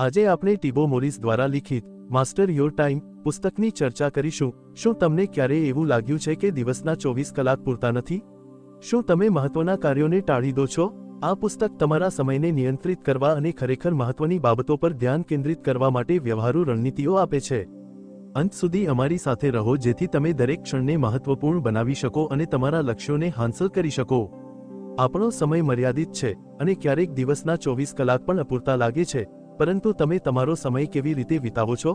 આજે આપણે ટીબો મોરિસ દ્વારા લિખિત માસ્ટર યોર ટાઈમ પુસ્તકની ચર્ચા કરીશું। શું તમને ક્યારેય એવું લાગ્યું છે કે દિવસના 24 કલાક પૂરતા નથી? શું તમે મહત્વના કાર્યોને ટાળી દો છો? આ પુસ્તક તમારા સમયને નિયંત્રિત કરવા અને ખરેખર મહત્વની બાબતો પર ધ્યાન કેન્દ્રિત કરવા માટે વ્યવહારુ રણનીતિઓ આપે છે। અંત સુધી અમારી સાથે રહો જેથી તમે દરેક ક્ષણને મહત્વપૂર્ણ બનાવી શકો અને તમારા લક્ષ્યોને હાંસલ કરી શકો। આપણો સમય મર્યાદિત છે અને ક્યારેક દિવસના 24 કલાક પણ અપૂરતા લાગે છે, પરંતુ તમે તમારો સમય કેવી રીતે વિતાવો છો?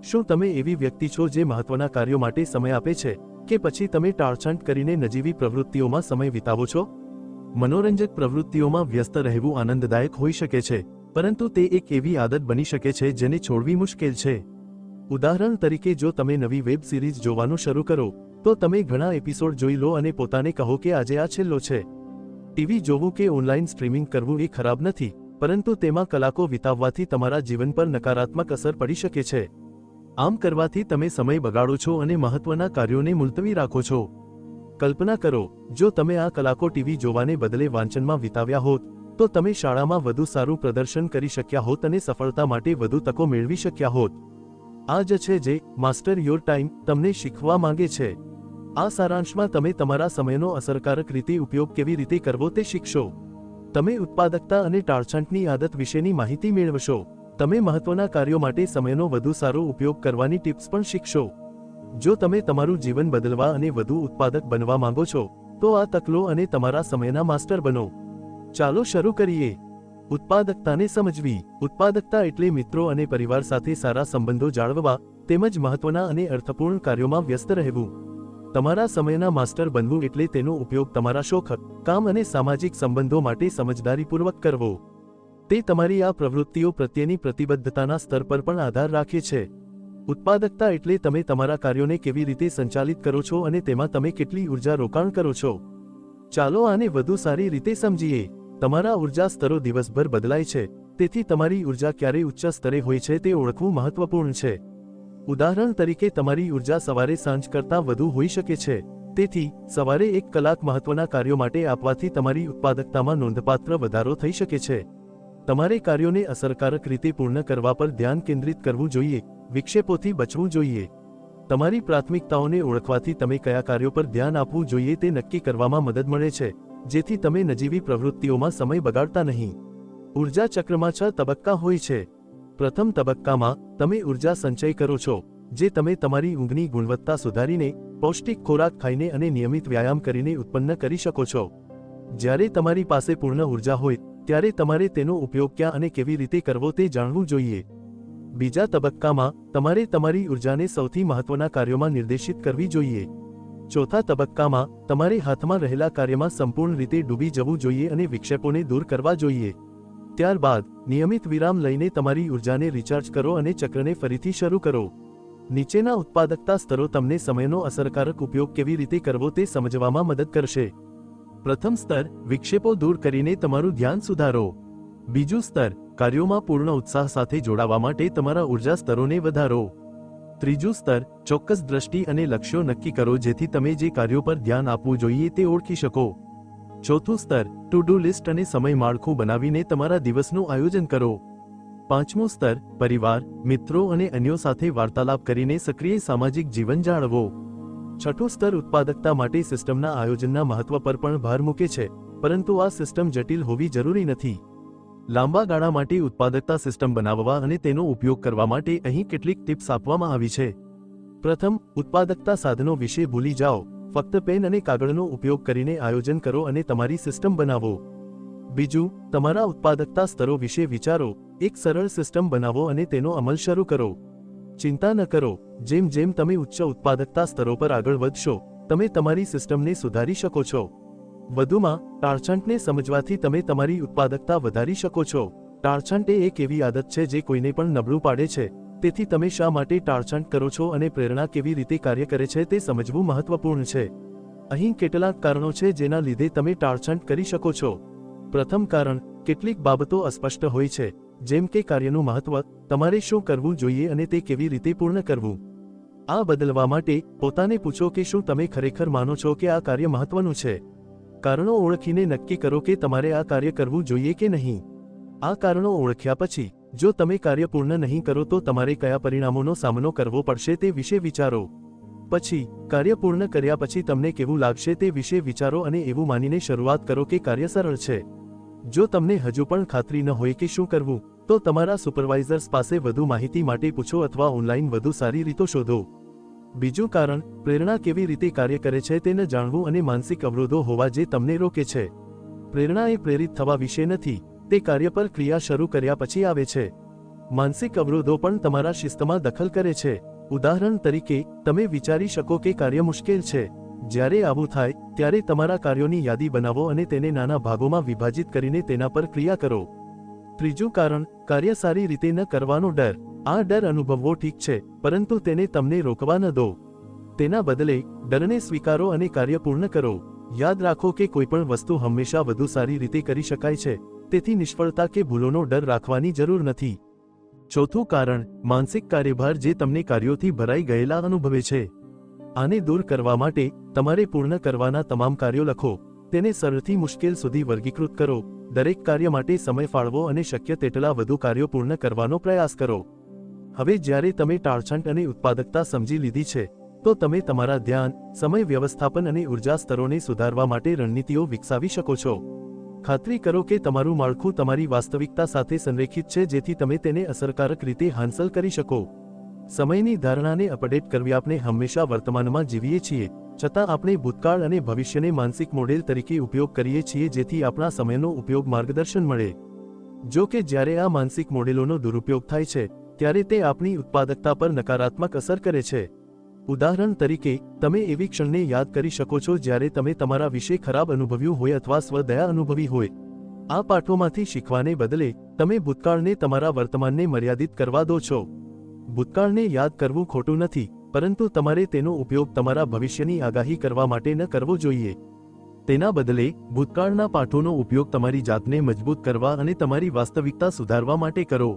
શું તમે એવી વ્યક્તિ છો જે મહત્વના કાર્યો માટે સમય આપે છે કે પછી તમે ટાળછાંટ કરીને નજીવી પ્રવૃત્તિઓમાં સમય વિતાવો છો? મનોરંજક પ્રવૃત્તિઓમાં વ્યસ્ત રહેવું આનંદદાયક હોઈ શકે છે, પરંતુ તે એક એવી આદત બની શકે છે જેને છોડવી મુશ્કેલ છે। ઉદાહરણ તરીકે, જો તમે નવી વેબ સિરીઝ જોવાનું શરૂ કરો તો તમે ઘણા એપિસોડ જોઈ લો અને પોતાને કહો કે આજે આ છેલ્લો છે। ટીવી જોવું કે ઓનલાઈન સ્ટ્રીમિંગ કરવું એ ખરાબ નથી, પરંતુ તેમાં કલાકો વિતાવવાથી તમારા જીવન પર નકારાત્મક અસર પડી શકે છે। આમ કરવાથી તમે સમય બગાડો છો અને મહત્વના કાર્યોને મુલતવી રાખો છો। કલ્પના કરો, જો તમે આ કલાકો ટીવી જોવાને બદલે વાંચનમાં વિતાવ્યા હોત તો તમે શાળામાં વધુ સારું પ્રદર્શન કરી શક્યા હોત અને સફળતા માટે વધુ તકો મેળવી શક્યા હોત। આ જ છે જે માસ્ટર યોર ટાઈમ તમને શીખવા માંગે છે। આ સારાંશમાં તમે તમારા સમયનો અસરકારક રીતે ઉપયોગ કેવી રીતે કરવો તે શીખશો। તમે ઉત્પાદકતા અને ટાળછાંટની આદત વિશેની માહિતી મેળવશો। તમે મહત્વના કાર્યો માટે સમયનો વધુ સારો ઉપયોગ કરવાની ટિપ્સ પણ શીખશો। જો તમે તમારું જીવન બદલવા અને વધુ ઉત્પાદક બનવા માંગો છો તો આ તક લો અને તમારા સમયના માસ્ટર બનો। ચાલો શરૂ કરીએ। ઉત્પાદકતાને સમજવી। ઉત્પાદકતા એટલે મિત્રો અને પરિવાર સાથે સારા સંબંધો જાળવવા તેમજ મહત્વના અને અર્થપૂર્ણ કાર્યોમાં વ્યસ્ત રહેવું। તમારા સમયના માસ્ટર બનવું એટલે તેનો ઉપયોગ તમારા શોખ, કામ અને સામાજિક સંબંધો માટે સમજદારીપૂર્વક કરવો। તે તમારી આ પ્રવૃત્તિઓ પ્રત્યેની પ્રતિબદ્ધતાના સ્તર પર પણ આધાર રાખે છે। ઉત્પાદકતા એટલે તમે તમારા કાર્યોને કેવી રીતે સંચાલિત કરો છો અને તેમાં તમે કેટલી ઉર્જા રોકાણ કરો છો। ચાલો આને વધુ સારી રીતે સમજીએ। તમારા ઉર્જા સ્તરો દિવસભર બદલાય છે, તેથી તમારી ઉર્જા ક્યારે ઉચ્ચ સ્તરે હોય છે તે ઓળખવું મહત્વપૂર્ણ છે। ઉદાહરણ તરીકે, તમારી ઉર્જા સવારે સાંજ કરતાં વધુ હોઈ શકે છે, તેથી સવારે 1 કલાક મહત્વના કાર્યો માટે આપવાથી તમારી ઉત્પાદકતામાં નોંધપાત્ર વધારો થઈ શકે છે। તમારે કાર્યોને અસરકારક રીતે પૂર્ણ કરવા પર ધ્યાન કેન્દ્રિત કરવું જોઈએ, વિક્ષેપોથી બચવું જોઈએ। તમારી પ્રાથમિકતાઓને ઓળખવાથી તમે કયા કાર્યો પર ધ્યાન આપવું જોઈએ તે નક્કી કરવામાં મદદ મળે છે, જેથી તમે નજીવી પ્રવૃત્તિઓમાં સમય બગાડતા નહીં। ઉર્જા ચક્રમાં 6 તબક્કા હોય છે। પ્રથમ તબક્કામાં તમે ઉર્જા સંચય કરો છો, જે તમે તમારી ઊંઘની ગુણવત્તા સુધારીને, પૌષ્ટિક ખોરાક ખાઈને અને નિયમિત વ્યાયામ કરીને ઉત્પન્ન કરી શકો છો। જ્યારે તમારી પાસે પૂર્ણ ઉર્જા હોય ત્યારે તમારે તેનો ઉપયોગ ક્યાં અને કેવી રીતે કરવો તે જાણવું જોઈએ। બીજા તબક્કામાં તમારે તમારી ઉર્જાને સૌથી મહત્વના કાર્યોમાં નિર્દેશિત કરવી જોઈએ। ચોથા તબક્કામાં તમારે હાથમાં રહેલા કાર્યમાં સંપૂર્ણ રીતે ડૂબી જવું જોઈએ અને વિક્ષેપોને દૂર કરવા જોઈએ। ત્યારબાદ નિયમિત વિરામ લઈને તમારી ઉર્જાને રિચાર્જ કરો અને ચક્રને ફરીથી શરૂ કરો। નીચેના ઉત્પાદકતા સ્તરો તમને સમયનો અસરકારક ઉપયોગ કેવી રીતે કરવો તે સમજવામાં મદદ કરશે। પ્રથમ સ્તર, વિક્ષેપો દૂર કરીને તમારું ધ્યાન સુધારો। બીજું સ્તર, કાર્યોમાં પૂર્ણ ઉત્સાહ સાથે જોડાવા માટે તમારા ઉર્જા સ્તરોને વધારો। ત્રીજું સ્તર, ચોક્કસ દ્રષ્ટિ અને લક્ષ્યો નક્કી કરો જેથી તમે જે કાર્યો પર ધ્યાન આપવું જોઈએ તે ઓળખી શકો। ચોથું સ્તર, ટુ ડુ લિસ્ટ અને સમય માળખું બનાવીને તમારા દિવસનું આયોજન કરો। પાંચમું સ્તર, પરિવાર, મિત્રો અને અન્યો સાથે વાર્તાલાપ કરીને સક્રિય સામાજિક જીવન જાળવો। છઠ્ઠું સ્તર, ઉત્પાદકતા માટે સિસ્ટમના આયોજનના મહત્વ પર પણ ભાર મૂકે છે, પરંતુ આ સિસ્ટમ જટિલ હોવી જરૂરી નથી। લાંબા ગાળા માટે ઉત્પાદકતા સિસ્ટમ બનાવવા અને તેનો ઉપયોગ કરવા માટે અહીં કેટલીક ટિપ્સ આપવામાં આવી છે। પ્રથમ, ઉત્પાદકતા સાધનો વિશે ભૂલી જાઓ। ફક્ત પેન અને કાગળનો ઉપયોગ કરીને આયોજન કરો અને તમારી સિસ્ટમ બનાવો। બીજું, તમારા ઉત્પાદકતા સ્તરો વિશે વિચારો। એક સરળ સિસ્ટમ બનાવો અને તેનો અમલ શરૂ કરો। ચિંતા ન કરો, જેમ જેમ તમે ઉચ્ચ ઉત્પાદકતા સ્તરો પર આગળ વધશો, તમે તમારી સિસ્ટમને સુધારી શકો છો। વધુમાં, ટાળછાંટને સમજવાથી તમે તમારી ઉત્પાદકતા વધારી શકો છો। ટાળછાંટ એ એક એવી આદત છે જે કોઈને પણ નબળું પાડે છે, તેથી તમે શા માટે ટાળછાંટ કરો છો અને પ્રેરણા કેવી રીતે કાર્ય કરે છે તે સમજવું મહત્વપૂર્ણ છે। અહીં કેટલાક કારણો છે જેના લીધે તમે ટાળછાંટ કરી શકો છો। પ્રથમ કારણ, કેટલીક બાબતો અસ્પષ્ટ હોય છે, જેમ કે કાર્યનું મહત્વ, તમારે શું કરવું જોઈએ અને તે કેવી રીતે પૂર્ણ કરવું। આ બદલવા માટે પોતાને પૂછો કે શું તમે ખરેખર માનો છો કે આ કાર્ય મહત્વનું છે। કારણો ઓળખીને નક્કી કરો કે તમારે આ કાર્ય કરવું જોઈએ કે નહીં। આ કારણો ઓળખ્યા પછી જો તમે કાર્ય પૂર્ણ નહીં કરો તો તમારે કયા પરિણામોનો સામનો કરવો પડશે તે વિશે વિચારો. પછી કાર્ય પૂર્ણ કર્યા પછી તમને કેવું લાગશે તે વિશે વિચારો અને એવું માનીને શરૂઆત કરો કે કાર્ય સરળ છે. જો તમને હજુ પણ ખાતરી ન હોય કે શું કરવું, તો તમારા સુપરવાઇઝર્સ પાસે વધુ માહિતી માટે પૂછો અથવા ઓનલાઈન વધુ સારી રીતો શોધો. બીજું કારણ, પ્રેરણા કેવી રીતે કાર્ય કરે છે તે ન જાણવું અને માનસિક અવરોધો હોવા જે તમને રોકે છે. પ્રેરણા એ પ્રેરિત થવા વિશે નથી, તે કાર્ય પર ક્રિયા શરૂ કર્યા પછી આવે છે. માનસિક અવરોધો પણ તમારા શિસ્તમાં દખલ કરે છે. ઉદાહરણ તરીકે, તમે વિચારી શકો કે કાર્ય મુશ્કેલ છે. જ્યારે આવું થાય ત્યારે તમારા કાર્યોની યાદી બનાવો અને તેને નાના ભાગોમાં વિભાજિત કરીને તેના પર ક્રિયા કરો. ત્રીજું કારણ, કાર્ય સારી રીતે ન કરવાનો ડર. આ ડર અનુભવવો ઠીક છે, પરંતુ તેને તમને રોકવા ન દો. તેના બદલે ડરને સ્વીકારો અને કાર્ય પૂર્ણ કરો. યાદ રાખો કે કોઈપણ વસ્તુ હંમેશા વધુ સારી રીતે કરી શકાય છે, તેથી નિષ્ફળતા કે ભૂલોનો ડર રાખવાની જરૂર નથી. ચોથું કારણ, માનસિક કાર્યભાર જે તમને કાર્યોથી ભરાઈ ગયેલા અનુભવે છે. આને દૂર કરવા માટે તમારે પૂર્ણ કરવાના તમામ કાર્યો લખો, તેને સરળથી મુશ્કેલ સુધી વર્ગીકૃત કરો, દરેક કાર્ય માટે સમય ફાળવો અને શક્ય તેટલા વધુ કાર્યો પૂર્ણ કરવાનો પ્રયાસ કરો. હવે જ્યારે તમે ટાળછંટ અને ઉત્પાદકતા સમજી લીધી છે, તો તમે તમારા ધ્યાન, સમય વ્યવસ્થાપન અને ઉર્જા સ્તરોને સુધારવા માટે રણનીતિઓ વિકસાવી શકો છો. ખાતરી કરો કે તમારું માળખું તમારી વાસ્તવિકતા સાથે સંરેખિત છે જેથી તમે તેને અસરકારક રીતે હાંસલ કરી શકો. સમયની ધારણાને અપડેટ કરવી. આપણે હંમેશા વર્તમાનમાં જીવીએ છીએ, છતાં આપણે ભૂતકાળ અને ભવિષ્યને માનસિક મોડેલ તરીકે ઉપયોગ કરીએ છીએ જેથી આપણા સમયનો ઉપયોગ માર્ગદર્શન મળે. જો કે જ્યારે આ માનસિક મોડેલોનો દુરુપયોગ થાય છે, ત્યારે તે આપણી ઉત્પાદકતા પર નકારાત્મક અસર કરે છે. ઉદાહરણ તરીકે, તમે એવી ક્ષણને યાદ કરી શકો છો જ્યારે તમે તમારા વિશે ખરાબ અનુભવ્યું હોય અથવા સ્વદયા અનુભવી હોય. આ પાઠોમાંથી શીખવાને બદલે તમે ભૂતકાળને તમારા વર્તમાનને મર્યાદિત કરવા દો છો. ભૂતકાળને યાદ કરવું ખોટું નથી, પરંતુ તમારે તેનો ઉપયોગ તમારા ભવિષ્યની આગાહી કરવા માટે ન કરવો જોઈએ. તેના બદલે ભૂતકાળના પાઠોનો ઉપયોગ તમારી જાતને મજબૂત કરવા અને તમારી વાસ્તવિકતા સુધારવા માટે કરો.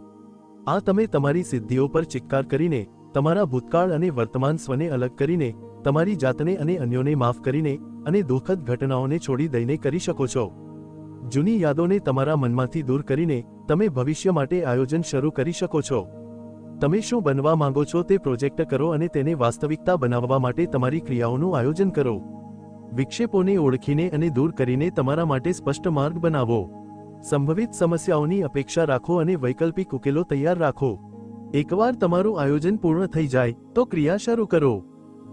આ તમે તમારી સિદ્ધિઓ પર ચિત્કાર કરીને, તમારા ભૂતકાળ અને વર્તમાન સ્વને અલગ કરીને, તમારી જાતને અને અન્યોને માફ કરીને અને દુઃખદ ઘટનાઓને છોડી દઈને કરી શકો છો. જૂની યાદોને તમારા મનમાંથી દૂર કરીને તમે ભવિષ્ય માટે આયોજન શરૂ કરી શકો છો. તમે શું બનવા માંગો છો તે પ્રોજેક્ટ કરો અને તેને વાસ્તવિકતા બનાવવા માટે તમારી ક્રિયાઓનું આયોજન કરો. વિક્ષેપોને ઓળખીને અને દૂર કરીને તમારા માટે સ્પષ્ટ માર્ગ બનાવો. સંભવિત સમસ્યાઓની અપેક્ષા રાખો અને વૈકલ્પિક ઉકેલો તૈયાર રાખો. એકવાર તમારું આયોજન પૂર્ણ થઈ જાય તો ક્રિયા શરૂ કરો.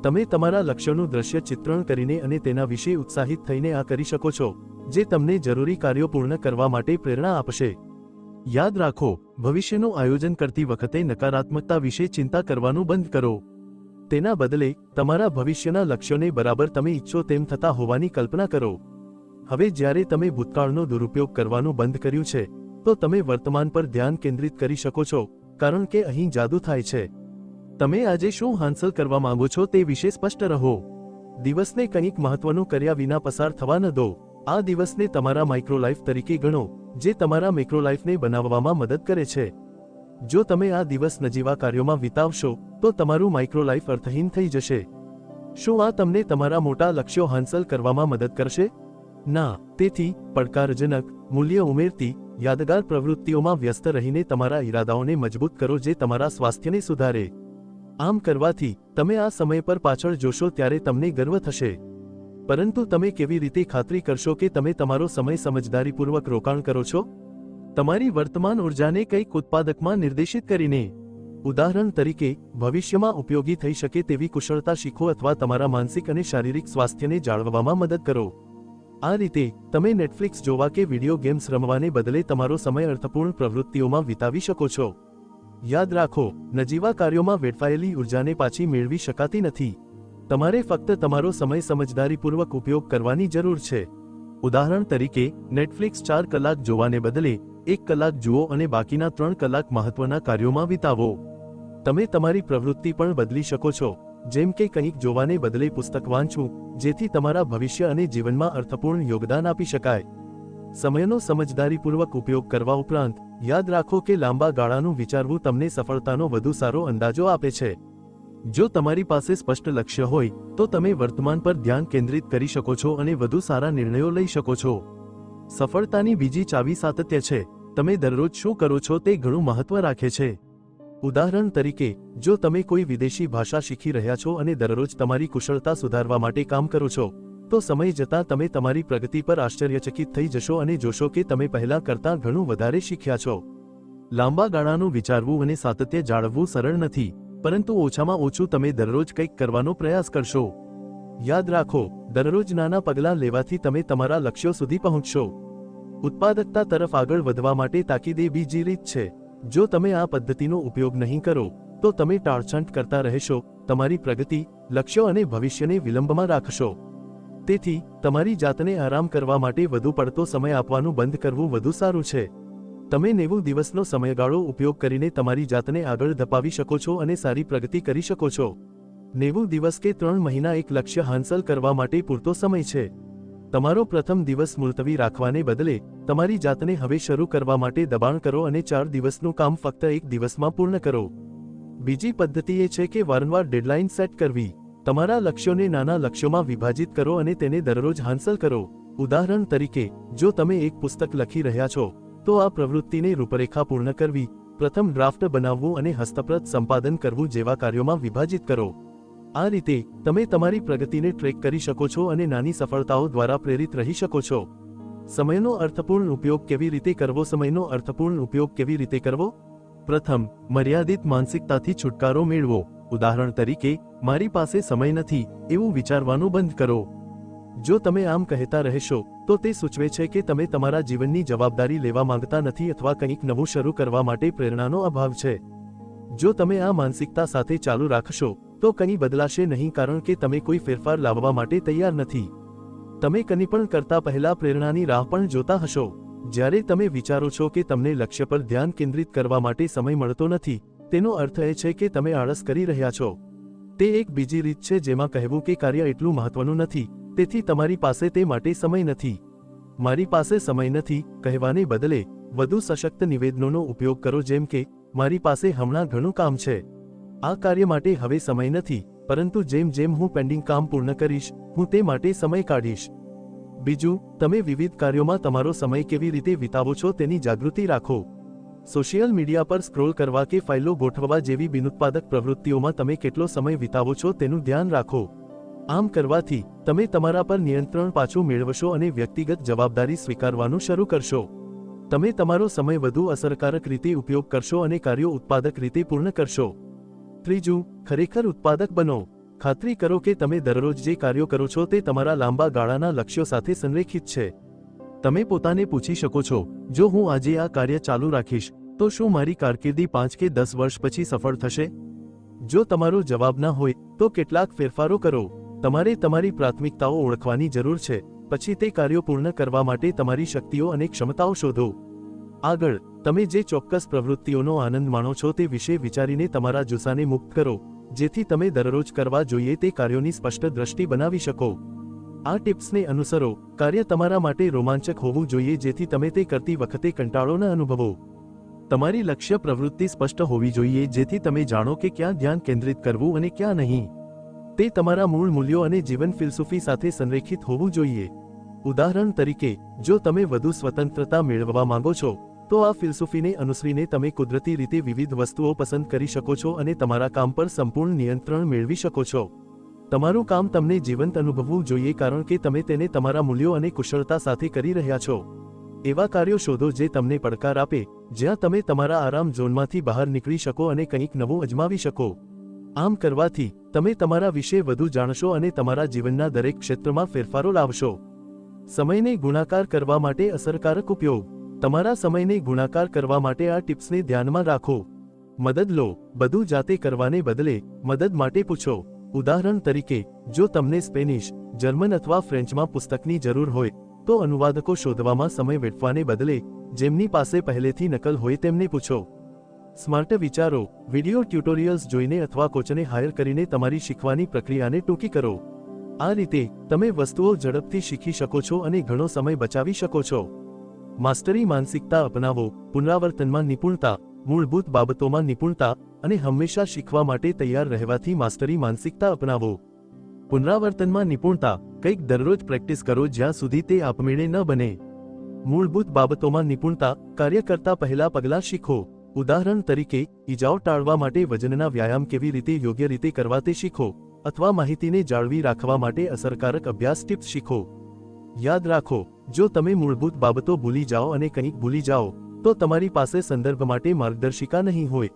તમે તમારા લક્ષ્યોનું દ્રશ્ય ચિત્રણ કરીને અને તેના વિશે ઉત્સાહિત થઈને આ કરી શકો છો, જે તમને જરૂરી કાર્યો પૂર્ણ કરવા માટે પ્રેરણા આપશે. યાદ રાખો, ભવિષ્યનું આયોજન કરતી વખતે નકારાત્મકતા વિશે ચિંતા કરવાનું બંધ કરો. તેના બદલે તમારા ભવિષ્યના લક્ષ્યોને બરાબર તમે ઈચ્છો તેમ થતા હોવાની કલ્પના કરો. હવે જ્યારે તમે ભૂતકાળનો દુરુપયોગ કરવાનું બંધ કર્યું છે, તો તમે વર્તમાન પર ધ્યાન કેન્દ્રિત કરી શકો છો, કારણ કે અહીં જાદુ થાય છે. તમે આજે શું હાંસલ કરવા માંગો છો તે વિશે સ્પષ્ટ રહો. દિવસને કંઈક મહત્વનું કર્યા વિના પસાર થવા ન દો. આ દિવસને તમારા માઇક્રોલાઇફ તરીકે ગણો, જે તમારા મેક્રોલાઇફને બનાવવામાં મદદ કરે છે. જો તમે આ દિવસ નજીવા કાર્યોમાં વિતાવશો, તો તમારું માઇક્રોલાઇફ અર્થહીન થઈ જશે. શું આ તમને તમારા મોટા લક્ષ્યો હાંસલ કરવામાં મદદ કરશે? ના. તેથી પડકારજનક, મૂલ્ય ઉમેરતી, યાદગાર પ્રવૃત્તિઓમાં વ્યસ્ત રહીને તમારા ઈરાદાઓને મજબૂત કરો જે તમારા સ્વાસ્થ્યને સુધારે. આમ કરવાથી તમે આ સમય પર પાછળ જોશો ત્યારે તમને ગર્વ થશે. પરંતુ તમે કેવી રીતે ખાતરી કરશો કે તમે તમારો સમય સમજદારીપૂર્વક રોકાણ કરો છો? તમારી વર્તમાન ઉર્જાને કંઈક ઉત્પાદકમાં નિર્દેશિત કરીને. ઉદાહરણ તરીકે, ભવિષ્યમાં ઉપયોગી થઈ શકે તેવી કુશળતા શીખો અથવા તમારા માનસિક અને શારીરિક સ્વાસ્થ્યને જાળવવામાં મદદ કરો. આ રીતે તમે નેટફ્લિક્સ જોવા કે વિડિયો ગેમ્સ રમવાને બદલે તમારો સમય અર્થપૂર્ણ પ્રવૃત્તિઓમાં વિતાવી શકો છો. યાદ રાખો, નજીવા કાર્યોમાં વેડફાયેલી ઉર્જાને પાછી મેળવી શકાતી નથી. તમારે ફક્ત તમારો સમય સમજદારીપૂર્વક ઉપયોગ કરવાની જરૂર છે. ઉદાહરણ તરીકે, નેટફ્લિક્સ 4 કલાક જોવાને બદલે 1 કલાક જુઓ અને બાકીના 3 કલાક મહત્વના કાર્યોમાં વિતાવો. તમે તમારી પ્રવૃત્તિ પણ બદલી શકો છો, જેમ કે કંઈક જોવાને બદલે પુસ્તક વાંચવું, જેથી તમારા ભવિષ્ય અને જીવનમાં અર્થપૂર્ણ યોગદાન આપી શકાય. સમયનો સમજદારીપૂર્વક ઉપયોગ કરવા ઉપરાંત, યાદ રાખો કે લાંબા ગાળાનું વિચારવું તમને સફળતાનો વધુ સારો અંદાજો આપે છે. જો તમારી પાસે સ્પષ્ટ લક્ષ્ય હોય, તો તમે વર્તમાન પર ધ્યાન કેન્દ્રિત કરી શકો છો અને વધુ સારા નિર્ણયો લઈ શકો છો. સફળતાની બીજી ચાવી સાતત્ય છે. તમે દરરોજ શું કરો છો તે ઘણું મહત્વ રાખે છે. ઉદાહરણ તરીકે, જો તમે કોઈ વિદેશી ભાષા શીખી રહ્યા છો અને દરરોજ તમારી કુશળતા સુધારવા માટે કામ કરો છો, તો સમય જતાં તમે તમારી પ્રગતિ પર આશ્ચર્યચકિત થઈ જશો અને જોશો કે તમે પહેલા કરતાં ઘણું વધારે શીખ્યા છો. લાંબા ગાળાનું વિચારવું અને સાતત્ય જાળવવું સરળ નથી, પરંતુ ઓછામાં ઓછું તમે દરરોજ કંઈક કરવાનો પ્રયાસ કરશો. યાદ રાખો, દરરોજ નાના પગલાં લેવાથી તમે તમારા લક્ષ્યો સુધી પહોંચશો. ઉત્પાદકતા તરફ આગળ વધવા માટે તાકીદ એ બીજી રીત છે. જો તમે આ પદ્ધતિનો ઉપયોગ નહીં કરો, તો તમે ટાળછંટ કરતા રહેશો, તમારી પ્રગતિ, લક્ષ્યો અને ભવિષ્યને વિલંબમાં રાખશો. તેથી તમારી જાતને આરામ કરવા માટે વધુ પડતો સમય આપવાનું બંધ કરવું વધુ સારું છે. તમે 90 દિવસનો સમયગાળો ઉપયોગ કરીને તમારી જાતને આગળ ધપાવી શકો છો અને સારી પ્રગતિ કરી શકો છો. 90 દિવસ કે 3 મહિના એક લક્ષ્ય હાંસલ કરવા માટે પૂરતો સમય છે. તમારો પ્રથમ દિવસ મુલતવી રાખવાને બદલે તમારી જાતને હવે શરૂ કરવા માટે દબાણ કરો અને 4 દિવસનું કામ ફક્ત 1 દિવસમાં પૂર્ણ કરો. બીજી પદ્ધતિ એ છે કે વારંવાર ડેડલાઇન સેટ કરવી. તમારા લક્ષ્યોને નાના લક્ષ્યોમાં વિભાજિત કરો અને તેને દરરોજ હાંસલ કરો. ઉદાહરણ તરીકે, જો તમે એક પુસ્તક લખી રહ્યા છો, તો આ પ્રવૃત્તિને રૂપરેખા પૂર્ણ કરવી, પ્રથમ ડ્રાફ્ટ બનાવવું અને હસ્તપ્રત સંપાદન કરવું જેવા કાર્યોમાં વિભાજિત કરો. આ રીતે તમે તમારી પ્રગતિને ટ્રેક કરી શકો છો અને નાની સફળતાઓ દ્વારા પ્રેરિત રહી શકો છો. સમયનો અર્થપૂર્ણ ઉપયોગ કેવી રીતે કરવો? સમયનો અર્થપૂર્ણ ઉપયોગ કેવી રીતે કરવો? પ્રથમ, મર્યાદિત માનસિકતાથી છુટકારો મેળવો. ઉદાહરણ તરીકે, મારી પાસે સમય નથી એવું વિચારવાનું બંધ કરો. જો તમે આમ કહેતા રહેશો, તો તે સૂચવે છે કે તમે તમારા જીવનની જવાબદારી લેવા માંગતા નથી અથવા કંઈક નવું શરૂ કરવા માટે પ્રેરણાનો અભાવ છે. જો તમે આ માનસિકતા સાથે ચાલુ રાખશો, તો કંઈ બદલાશે નહીં કારણ કે તમે કોઈ ફેરફાર લાવવા માટે તૈયાર નથી. તમે કંઈ પણ કરતા પહેલા પ્રેરણાની રાહ પણ જોતા હશો. જ્યારે તમે વિચારો છો કે તમને લક્ષ્ય પર ધ્યાન કેન્દ્રિત કરવા માટે સમય મળતો નથી, તેનો અર્થ એ છે કે તમે આળસ કરી રહ્યા છો. તે એક બીજી રીત છે જેમાં કહેવું કે કાર્ય એટલું મહત્વનું નથી, તેથી તમારી પાસે તે માટે સમય નથી. મારી પાસે સમય નથી કહેવાને બદલે વધુ સશક્ત નિવેદનોનો ઉપયોગ કરો, જેમ કે, મારી પાસે હમણાં ઘણું કામ છે, આ કાર્ય માટે હવે સમય નથી, પરંતુ જેમ જેમ હું પેન્ડિંગ કામ પૂર્ણ કરીશ, હું તે માટે સમય કાઢીશ. બીજું, તમે વિવિધ કાર્યોમાં તમારો સમય કેવી રીતે વિતાવો છો તેની જાગૃતિ રાખો. સોશિયલ મીડિયા પર સ્ક્રોલ કરવા કે ફાઇલો ગોઠવવા જેવી બિનઉત્પાદક પ્રવૃત્તિઓમાં તમે કેટલો સમય વિતાવો છો તેનું ધ્યાન રાખો. આમ કરવાથી તમે તમારા પર નિયંત્રણ પાછું મેળવશો અને વ્યક્તિગત જવાબદારી સ્વીકારવાનું શરૂ કરશો. તમે તમારો સમય વધુ અસરકારક રીતે ઉપયોગ કરશો અને કાર્યો ઉત્પાદક રીતે પૂર્ણ કરશો. ત્રીજું, ખરેખર ઉત્પાદક બનો. ખાતરી કરો કે તમે દરરોજ જે કાર્યો કરો છો તે તમારા લાંબા ગાળાના લક્ષ્યો સાથે સંરેખિત છે. તમે પોતાને પૂછી શકો છો, જો હું આજે આ કાર્ય ચાલુ રાખીશ, તો શું મારી કારકિર્દી 5 કે 10 વર્ષ પછી સફળ થશે? જો તમારો જવાબ ના હોય, તો કેટલાક ફેરફારો કરો. તમારે તમારી પ્રાથમિકતાઓ ઓળખવાની જરૂર છે, પછી તે કાર્યો પૂર્ણ કરવા માટે તમારી શક્તિઓ અને ક્ષમતાઓ શોધો. આગળ, તમે જે ચોક્કસ પ્રવૃત્તિઓનો આનંદ માણો છો તે વિશે વિચારીને તમારા જુસ્સાને મુક્ત કરો, જેથી તમે દરરોજ કરવા જોઈએ તે કાર્યોની સ્પષ્ટ દ્રષ્ટિ બનાવી શકો. આ ટિપ્સને અનુસરો. કાર્ય તમારા માટે રોમાંચક હોવું જોઈએ જેથી તમે તે કરતી વખતે કંટાળો ન અનુભવો. તમારી લક્ષ્ય પ્રવૃત્તિ સ્પષ્ટ હોવી જોઈએ જેથી તમે જાણો કે ક્યાં ધ્યાન કેન્દ્રિત કરવું અને ક્યાં નહીં. તે તમારા મૂળ મૂલ્યો અને જીવન ફિલસૂફી સાથે સંરેખિત હોવું જોઈએ. ઉદાહરણ તરીકે, જો તમે વધુ સ્વતંત્રતા મેળવવા માંગો છો, તો આ ફિલસૂફીને અનુસરીને તમે કુદરતી રીતે વિવિધ વસ્તુઓ પસંદ કરી શકો છો અને તમારા કામ પર સંપૂર્ણ નિયંત્રણ મેળવી શકો છો. તમારું કામ તમને જીવંત અનુભવવું જોઈએ કારણ કે તમે તેને તમારા મૂલ્યો અને કુશળતા સાથે કરી રહ્યા છો. એવા કાર્યો શોધો જે તમને પડકાર આપે, જ્યાં તમે તમારા આરામ ઝોનમાંથી બહાર નીકળી શકો અને કંઈક નવું અજમાવી શકો. આમ કરવાથી તમે તમારા વિશે વધુ જાણશો અને તમારા જીવનના દરેક ક્ષેત્રમાં ફેરફારો લાવશો. સમયને ગુણાકાર કરવા માટે અસરકારક ઉપયોગ. તમારા સમયને ગુણાકાર કરવા માટે આ ટિપ્સને ધ્યાનમાં રાખો. મદદ લો. બધું જાતે કરવાને બદલે મદદ માટે પૂછો. ઉદાહરણ તરીકે, જો તમને સ્પેનિશ, જર્મન અથવા ફ્રેન્ચમાં પુસ્તકની જરૂર હોય, તો અનુવાદકો શોધવામાં સમય વેડફવાને બદલે જેમની પાસે પહેલેથી નકલ હોય તેમને પૂછો. સ્માર્ટ વિચારો. વિડિયો ટ્યુટોરિયલ્સ જોઈને અથવા કોચને હાયર કરીને તમારી શીખવાની પ્રક્રિયાને ટૂંકી કરો. આ રીતે તમે વસ્તુઓ ઝડપથી શીખી શકો છો અને ઘણો સમય બચાવી શકો છો. માસ્ટરી માનસિકતા અપનાવો. પુનરાવર્તનમાં નિપુણતા, મૂળભૂત બાબતોમાં નિપુણતા અને હંમેશા શીખવા માટે તૈયાર રહેવાથી માસ્ટરી માનસિકતા અપનાવો. પુનરાવર્તનમાં નિપુણતા. કંઈક દરરોજ પ્રેક્ટિસ કરો જ્યાં સુધી તે આપમેળે ન બને. મૂળભૂત બાબતોમાં નિપુણતા, કાર્ય કરતા પહેલા પગલાં શીખો. ઉદાહરણ તરીકે, ઈજાઓ ટાળવા માટે વજનના વ્યાયામ કેવી રીતે યોગ્ય રીતે કરવા તે શીખો, અથવા માહિતીને જાળવી રાખવા માટે અસરકારક અભ્યાસ ટિપ્સ શીખો. યાદ રાખો, જો તમે મૂળભૂત બાબતો ભૂલી જાઓ અને કંઈક ભૂલી જાઓ, તો તમારી પાસે સંદર્ભ માટે માર્ગદર્શિકા નહીં હોય.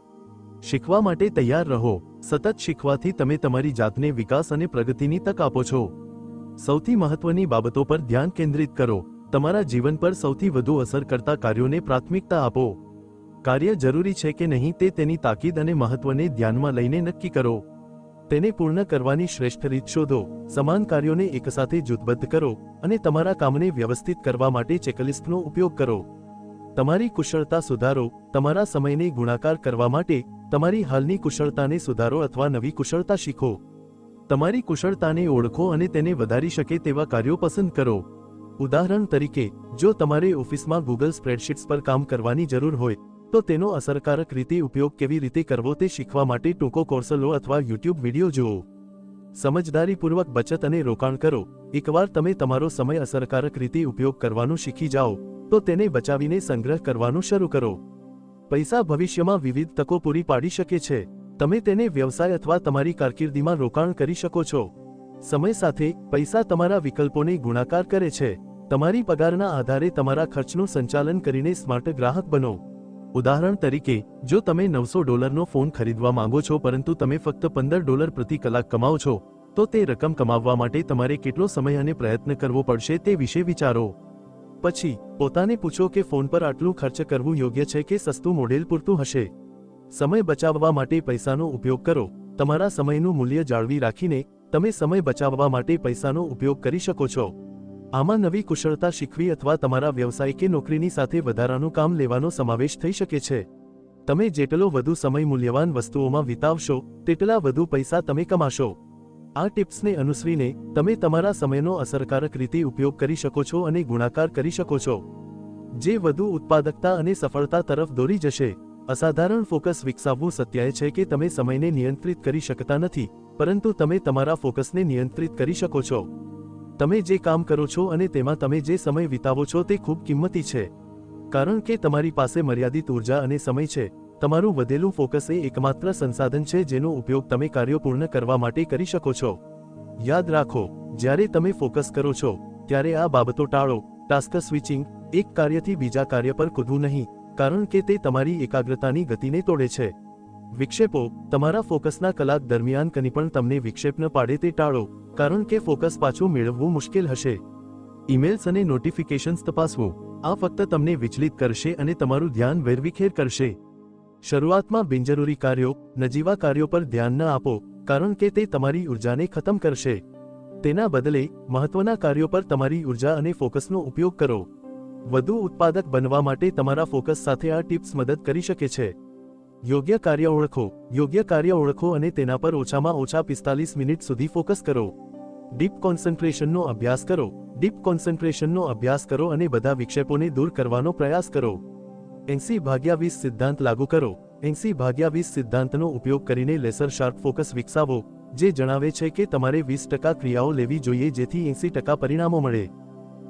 શીખવા માટે તૈયાર રહો. સતત શીખવાથી તમે તમારી જાતને વિકાસ અને પ્રગતિની તક આપો છો. સૌથી મહત્વની બાબતો પર ધ્યાન કેન્દ્રિત કરો. તમારા જીવન પર સૌથી વધુ અસર કરતા કાર્યોને પ્રાથમિકતા આપો. કાર્ય જરૂરી છે કે નહીં તે તેની તાકીદ અને મહત્વને ધ્યાનમાં લઈને નક્કી કરો. તેને પૂર્ણ કરવાની શ્રેષ્ઠ રીત શોધો. સમાન કાર્યોને એકસાથે જૂથબદ્ધ કરો અને તમારા કામને વ્યવસ્થિત કરવા માટે ચેકલિસ્ટનો ઉપયોગ કરો. તમારી કુશળતા સુધારો. તમારા સમયને ગુણાકાર કરવા માટે તમારી હાલની કુશળતાને સુધારો અથવા નવી કુશળતા શીખો. તમારી કુશળતાને ઓળખો અને તેને વધારી શકે તેવા કાર્યો પસંદ કરો. ઉદાહરણ તરીકે, જો તમારે ઓફિસમાં ગૂગલ સ્પ્રેડશીટ્સ પર કામ કરવાની જરૂર હોય, તો તેનો અસરકારક રીતે ઉપયોગ કેવી રીતે કરવો તે શીખવા માટે ટૂંકો કોર્સ લો અથવા યુટ્યુબ વિડિયો જુઓ. સમજદારીપૂર્વક બચત અને રોકાણ કરો. એકવાર તમે તમારો સમય અસરકારક રીતે ઉપયોગ કરવાનું શીખી જાઓ, તો તેને બચાવીને સંગ્રહ કરવાનું શરૂ કરો. પૈસા ભવિષ્યમાં વિવિધ તકો પૂરી પાડી શકે છે. તમે તેને વ્યવસાય અથવા તમારી કારકિર્દીમાં રોકાણ કરી શકો છો. સમય સાથે, પૈસા તમારા વિકલ્પોને ગુણાકાર કરે છે. તમારી પગારના આધારે તમારા ખર્ચનું સંચાલન કરીને સ્માર્ટ ગ્રાહક બનો. ઉદાહરણ તરીકે, જો તમે $900નો ફોન ખરીદવા માંગો છો પરંતુ તમે ફક્ત $15 પ્રતિ કલાક કમાઓ છો, તો તે રકમ કમાવવા માટે તમારે કેટલો સમય અને પ્રયત્ન કરવો પડશે તે વિશે વિચારો. પછી, પોતાને પૂછો કે ફોન પર આટલું ખર્ચ કરવું યોગ્ય છે કે સસ્તું મોડેલ પૂરતું હશે. સમય બચાવવા માટે પૈસાનો ઉપયોગ કરો. તમારા સમયનું મૂલ્ય જાળવી રાખીને, તમે સમય બચાવવા માટે પૈસાનો ઉપયોગ કરી શકો છો. આમાં નવી કુશળતા શીખવી અથવા તમારા વ્યવસાય કે નોકરીની સાથે વધારાનું કામ લેવાનો સમાવેશ થઈ શકે છે. તમે જેટલો વધુ સમય મૂલ્યવાન વસ્તુઓમાં વિતાવશો, તેટલા વધુ પૈસા તમે કમાશો. આ ટિપ્સને અનુસરીને તમે તમારા સમયનો અસરકારક રીતે ઉપયોગ કરી શકો છો અને ગુણાકાર કરી શકો છો, જે વધુ ઉત્પાદકતા અને સફળતા તરફ દોરી જશે. અસાધારણ ફોકસ વિકસાવવું સત્ય છે કે તમે સમયને નિયંત્રિત કરી શકતા નથી, પરંતુ તમે તમારા ફોકસને નિયંત્રિત કરી શકો છો. તમે જે કામ કરો છો અને તેમાં તમે જે સમય વિતાવો છો તે ખૂબ કિંમતી છે. કારણ કે તમારી પાસે મર્યાદિત ઉર્જા અને સમય છે, તમારું વધેલું ફોકસ એ એકમાત્ર સંસાધન છે જેનો ઉપયોગ તમે કાર્યો પૂર્ણ કરવા માટે કરી શકો છો. યાદ રાખો, જ્યારે તમે ફોકસ કરો છો, ત્યારે આ બાબતો ટાળો. ટાસ્ક સ્વિચિંગ, એક કાર્યથી બીજા કાર્ય પર કૂદવું નહીં, કારણ કે તે તમારી એકાગ્રતાની ગતિને તોડે છે. વિક્ષેપો, તમારા ફોકસના કલાક દરમિયાન કંઈ પણ તમને વિક્ષેપ ન પાડે તે ટાળો, કારણ કે ફોકસ પાછું મેળવવું મુશ્કેલ હશે. ઈમેલ્સ અને નોટિફિકેશન્સ તપાસવું, આ ફક્ત તમને વિચલિત કરશે અને તમારું ધ્યાન વેરવિખેર કરશે. શરૂઆતમાં બિનજરૂરી કાર્યો, નજીવા કાર્યો પર ધ્યાન ન આપો, કારણ કે તે તમારી ઉર્જાને ખતમ કરશે. તેના બદલે, મહત્વના કાર્યો પર તમારી ઉર્જા અને ફોકસનો ઉપયોગ કરો. વધુ ઉત્પાદક બનવા માટે તમારા ફોકસ સાથે આ ટિપ્સ મદદ કરી શકે છે. યોગ્ય કાર્ય ઓળખો. યોગ્ય કાર્ય ઓળખો અને તેના પર ઓછામાં ઓછા 45 મિનિટ સુધી ફોકસ કરો. ડીપ કોન્સન્ટ્રેશનનો અભ્યાસ કરો. ડીપ કોન્સન્ટ્રેશનનો અભ્યાસ કરો અને બધા વિક્ષેપોને દૂર કરવાનો પ્રયાસ કરો. 80/20 સિદ્ધાંત લાગુ કરો. 80/20 સિદ્ધાંતનો ઉપયોગ કરીને લેસર શાર્પ ફોકસ વિકસાવો, જે જણાવે છે કે તમારે 20% ક્રિયાઓ લેવી જોઈએ જેથી 80% પરિણામો મળે.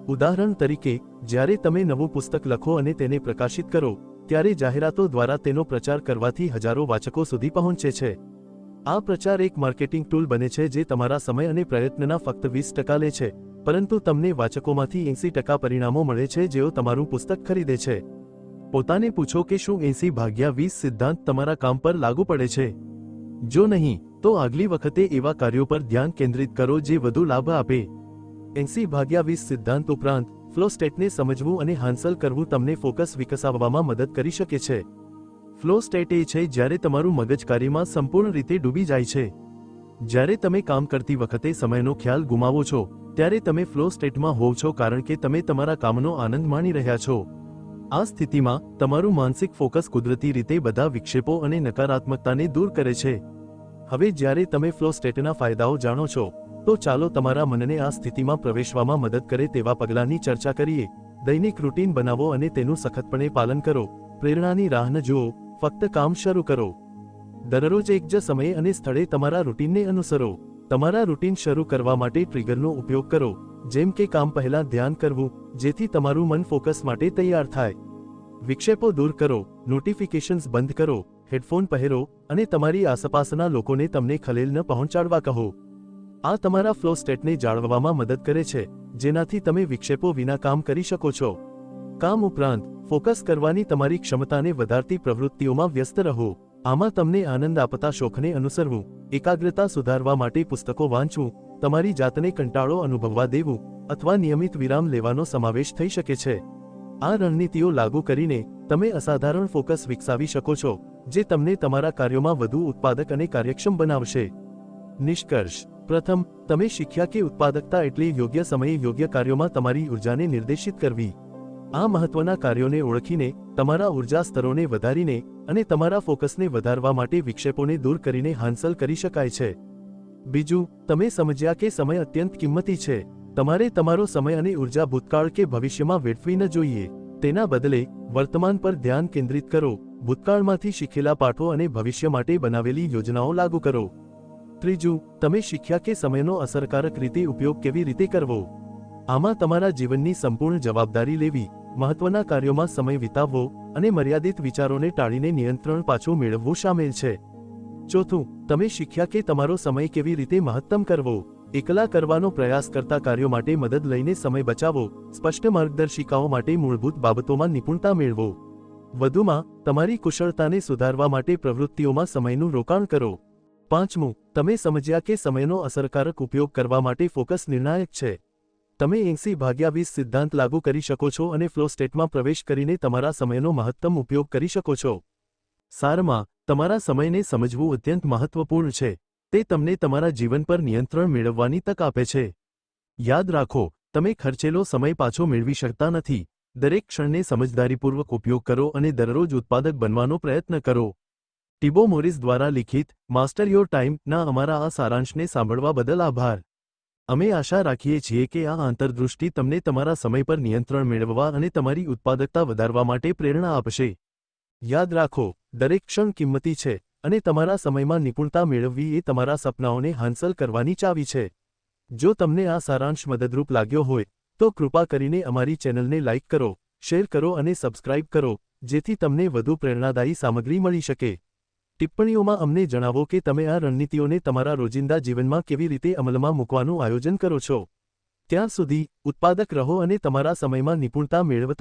ઉદાહરણ તરીકે, જ્યારે તમે નવું પુસ્તક લખો અને તેને પ્રકાશિત કરો, ત્યારે જાહેરાતો દ્વારા તેનો પ્રચાર કરવાથી હજારો વાચકો સુધી પહોંચે છે. આ પ્રચાર એક માર્કેટિંગ ટૂલ બને છે જે તમારા સમય અને પ્રયત્નના ફક્ત 20% લે છે, પરંતુ તમને વાચકોમાંથી 80% પરિણામો મળે છે જેઓ તમારું પુસ્તક ખરીદે છે. પોતાને પૂછો કે શું 80/20 સિદ્ધાંત તમારા કામ પર લાગુ પડે છે. જો નહીં, તો આગલી વખતે એવા કાર્યો પર ધ્યાન કેન્દ્રિત કરો જે વધુ લાભ આપે. 80/20 સિદ્ધાંત ઉપરાંત, ફ્લો સ્ટેટને સમજવું અને હાંસલ કરવું તમને ફોકસ વિકસાવવામાં મદદ કરી શકે છે. ફ્લો સ્ટેટ એ છે જ્યારે તમારું મગજ કાર્યમાં સંપૂર્ણ રીતે ડૂબી જાય છે. જ્યારે તમે કામ કરતી વખતે સમયનો ખ્યાલ ગુમાવો છો, ત્યારે તમે ફ્લો સ્ટેટમાં હોવ છો કારણ કે તમે તમારા કામનો આનંદ માણી રહ્યા છો. આ સ્થિતિમાં, તમારું માનસિક ફોકસ કુદરતી રીતે બધા વિક્ષેપો અને નકારાત્મકતાને દૂર કરે છે. હવે જ્યારે તમે ફ્લો સ્ટેટના ફાયદાઓ જાણો છો, તો ચાલો તમારા મનને આ સ્થિતિમાં પ્રવેશવામાં મદદ કરે તેવા પગલાંની ચર્ચા કરીએ. દૈનિક રૂટીન બનાવો અને તેનું સખતપણે પાલન કરો. પ્રેરણાની રાહ ન જુઓ, ફક્ત કામ શરૂ કરો. દરરોજ એક જ સમયે અને સ્થળે તમારા રૂટીનને અનુસરો. તમારા રૂટીન શરૂ કરવા માટે ટ્રિગરનો ઉપયોગ કરો. જેમ કે કામ પહેલાં ધ્યાન કરવું, જેથી તમારું મન ફોકસ માટે તૈયાર થાય. વિક્ષેપો દૂર કરો, નોટિફિકેશન્સ બંધ કરો, હેડફોન પહેરો અને તમારી આસપાસના લોકોને તમને ખલેલ ન પહોંચાડવા કહો. આ તમારા ફ્લો સ્ટેટને જાળવવામાં મદદ કરે છે, જેનાથી તમે વિક્ષેપો વિના કામ કરી શકો છો. કામ ઉપરાંત ફોકસ કરવાની તમારી ક્ષમતાને વધારતી પ્રવૃત્તિઓમાં વ્યસ્ત રહો. આમાં તમને આનંદ આપતા શોખને અનુસરવું, એકાગ્રતા સુધારવા માટે પુસ્તકો વાંચવું, તમારી જાતને કંટાળો અનુભવવા દેવું અથવા નિયમિત વિરામ લેવાનો સમાવેશ થઈ શકે છે. આ રણનીતિઓ લાગુ કરીને તમે અસાધારણ ફોકસ વિકસાવી શકો છો, જે તમને તમારા કાર્યોમાં વધુ ઉત્પાદક અને કાર્યક્ષમ બનાવશે. નિષ્કર્ષ. પ્રથમ, તમે શીખ્યા કે ઉત્પાદકતા એટલે યોગ્ય સમયે યોગ્ય કાર્યોમાં તમારી ઉર્જાને નિર્દેશિત કરવી. આ મહત્વના કાર્યોને ઓળખીને, તમારા ઉર્જા સ્તરોને વધારીને અને તમારા ફોકસને વધારવા માટે વિક્ષેપોને દૂર કરીને હાંસલ કરી શકાય છે. બીજું, તમે સમજ્યા કે સમય અત્યંત કિંમતી છે. તમારે તમારો સમય અને ઉર્જા ભૂતકાળ કે ભવિષ્યમાં વેડફવી ન જોઈએ. તેના બદલે વર્તમાન પર ધ્યાન કેન્દ્રિત કરો, ભૂતકાળમાંથી શીખેલા પાઠો અને ભવિષ્ય માટે બનાવેલી યોજનાઓ લાગુ કરો. ત્રીજું, તમે શીખ્યા કે સમયનો અસરકારક રીતે ઉપયોગ કેવી રીતે કરવો. આમાં તમારા જીવનની સંપૂર્ણ જવાબદારી લેવી, મહત્વના કાર્યોમાં સમય વિતાવવો અને મર્યાદિત વિચારોને ટાળીને નિયંત્રણ પાછું મેળવવું શામેલ છે. ચોથું, તમે શીખ્યા કે તમારો સમય કેવી રીતે મહત્તમ કરવો. એકલા કરવાનો પ્રયાસ કરતા કાર્યો માટે મદદ લઈને સમય બચાવો, સ્પષ્ટ માર્ગદર્શિકાઓ માટે મૂળભૂત બાબતોમાં નિપુણતા મેળવો. વધુમાં, તમારી કુશળતાને સુધારવા માટે પ્રવૃત્તિઓમાં સમયનું રોકાણ કરો. પાંચમું, તમે સમજ્યા કે સમયનો અસરકારક ઉપયોગ કરવા માટે ફોકસ નિર્ણાયક છે. તમે 80/20 સિદ્ધાંત લાગુ કરી શકો છો અને ફ્લો સ્ટેટમાં પ્રવેશ કરીને તમારા સમયનો મહત્તમ ઉપયોગ કરી શકો છો. સારમાં, તમારા સમયને સમજવું અત્યંત મહત્વપૂર્ણ છે. તે તમને તમારા જીવન પર નિયંત્રણ મેળવવાની તક આપે છે. યાદ રાખો, તમે ખર્ચેલો સમય પાછો મેળવી શકતા નથી. દરેક ક્ષણને સમજદારીપૂર્વક ઉપયોગ કરો અને દરરોજ ઉત્પાદક બનવાનો પ્રયત્ન કરો. ટિબો મોરિસ દ્વારા લિખિત માસ્ટર યોર ટાઈમ ના અમારા આ સારાંશને સાંભળવા બદલ આભાર. અમે આશા રાખીએ છીએ કે આ આંતરદૃષ્ટિ તમને તમારા સમય પર નિયંત્રણ મેળવવા અને તમારી ઉત્પાદકતા વધારવા માટે પ્રેરણા આપશે. યાદ રાખો, દરેક ક્ષણ કિંમતી છે અને તમારા સમયમાં નિપુણતા મેળવવી એ તમારા સપનાઓને હાંસલ કરવાની ચાવી છે. જો તમને આ સારાંશ મદદરૂપ લાગ્યો હોય, તો કૃપા કરીને અમારી ચેનલને લાઇક કરો, શેર કરો અને સબસ્ક્રાઇબ કરો, જેથી તમને વધુ પ્રેરણાદાયી સામગ્રી મળી શકે. ટિપ્પણીઓમાં અમને જણાવો કે તમે આ રણનીતિઓને તમારા રોજિંદા જીવનમાં કેવી રીતે અમલમાં મૂકવાનું આયોજન કરો છો. ત્યાં સુધી, ઉત્પાદક રહો અને તમારા સમયમાં નિપુણતા મેળવતા